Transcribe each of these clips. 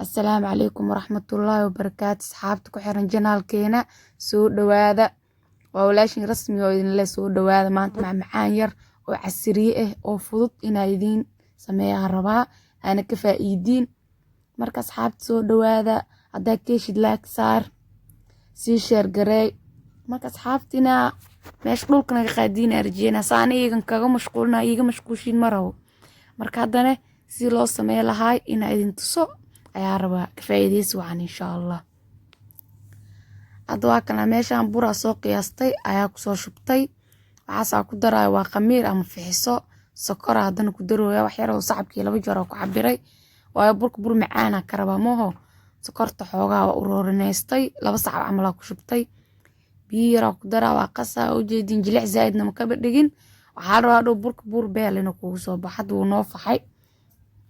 السلام عليكم ورحمة الله وبركاته. أصحابتك وحرن جنال كينا سو دوادا وولاشين رسمي وإذن الله سو دوادا ما أنت مع معاير وعسريه أو فضط إنا يدين سميها الرباء أنا كفايدين مركز أصحابت سو دوادا عدا كيشد لاك صار سي شير قراي مركز أصحابتنا مشغولكنا قاعدين أرجينا صاني إيغن كاغا مشغولنا إيغا مشغوشين مرهو مركز هادانه سي لو سمي لهاي إنا يدين تصو ayaa rabaa ka faa'iideysi wacan insha Allah. Hadda waa kana meeshaan bura soo qiyaastay ayaa ku soo shubtay waxaas ku daray waa khamiir ama fixiso sokor haddana ku darooya wax yar oo sacabkii 2 jeer oo ku cabiray waayo burka bur macaan ka rabaa mooho sokorta xoogaa waa ururineystay 2 sacab camal ku shubtay biyo yar ku daraa waa qasaa u jeedin jilic zaidna ma ka dhigin waxa la rabaa burka bur beel inuu kugu soo baxad uu noo faxay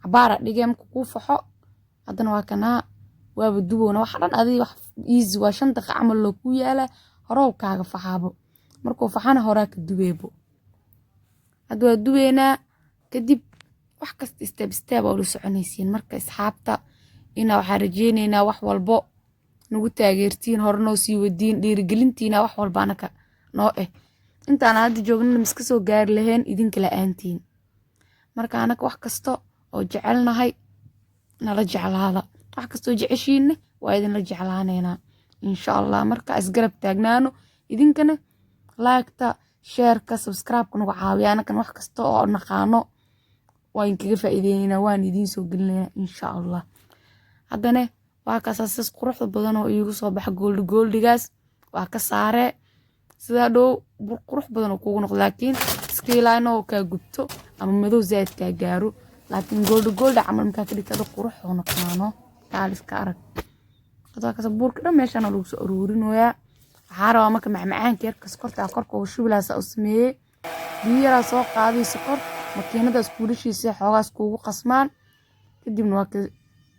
cabaara dhigeen ku faxo haddana waa kana waaba duboona waxa dhan adii wax easy waa 5 daqiiqo camal loo ku yaala horow kaaga faxaabo markuu faxana horaa ka dubeebo hadda waa dubeena kadib wax kasta step oo la soconaysiin marka asxaabta ina waxa rajeenayna wax walbo nagu taageertiin hornoo sii wadiin dhiirigelintiina wax walba anaka noo intaan hadda joogno miska soo gaar laheen idinka la'aantiin marka anaka wax kasta oo jecelnahay nala jeclaada wax kastoo jeceshiin waa idin la jeclaaneena insha Allah marka isgarab taagnaano idinkana like-ta share-ka subscribe-ka nagu caawiyana kan wax kasta oo naqaano waa in kaga faa'iideynina waan idin soo gelinayna insha Allah haddana waa ka saas quruxda badan oo iigu soo bax gooldigaas waa ka saare sida dhow qurux badan oo kugu noqdo laakiin iska ilaano ka gubto ama madow zaid ka gaaro laakiin gold camal marka ka dhigto qurux oo noqono taaliska arag hadda ka sabuurka dhan meeshan lagu soo ururinooya waxa rabaa marka macmacaanka yarka sokorta korka oo shubilaasa u sameeyay biyo soo qaaday sokor makiinada iskuulishiisa xoogaas kugu qasmaan kadibna waa ka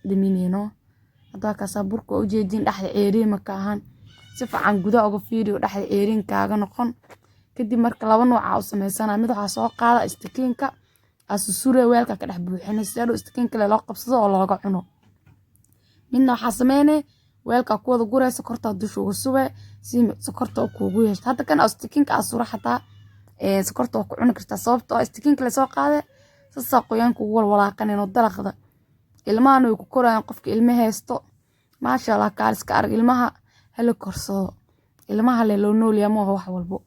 dhiminayno hadda ka sabuurka u jeedin dhaxda ceeriin marka ahaan si fiican gudaha uga fiiriyo dhaxda ceeriin kaaga noqon kadib marka 2 nooc u sameysana mid waxa soo qaada istikiinka asusure weelka ka dhex buuxinay si aad istikiinka loo qabsado oo looga cuno midna waxa sameeyay weelka ku wada guraysa sokorta dusha uga sube si sokorta kuugu yeesho hadda kan istikiinka asura xataa sokorta ku cuni kartaa sababtoo istikiinka la soo qaaday sasa qoyaan kugu walwalaaqanayno dalaqda ilmahan way ku korayaan qofka ilmo haysto ma sha Allah kaaliska arag ilmaha hal korsado ilmaha loo nool yahay wax walbo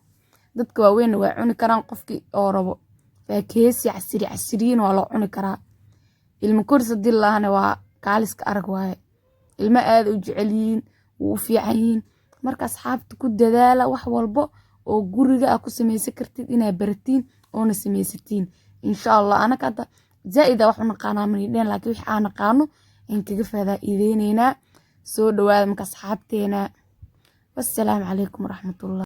dadka waaweyn way cuni karaan qofkii oo rabo فكيسي عسريين ولا عوني كرا المكورس دي الله أنا وكاليسك أرق واي الماء وجعلين وفي عين مركز أصحاب تكون دلالة وحوال بو وقرقة أكو سمي سكرتين إنا برتين أو نسمي 60 إن شاء الله أنا كده زائدة وحنا قانا من يدين لكن وح أنا قانو إن كيف هذا إذينينا سو دوال مركز أصحاب تينا والسلام عليكم ورحمة الله.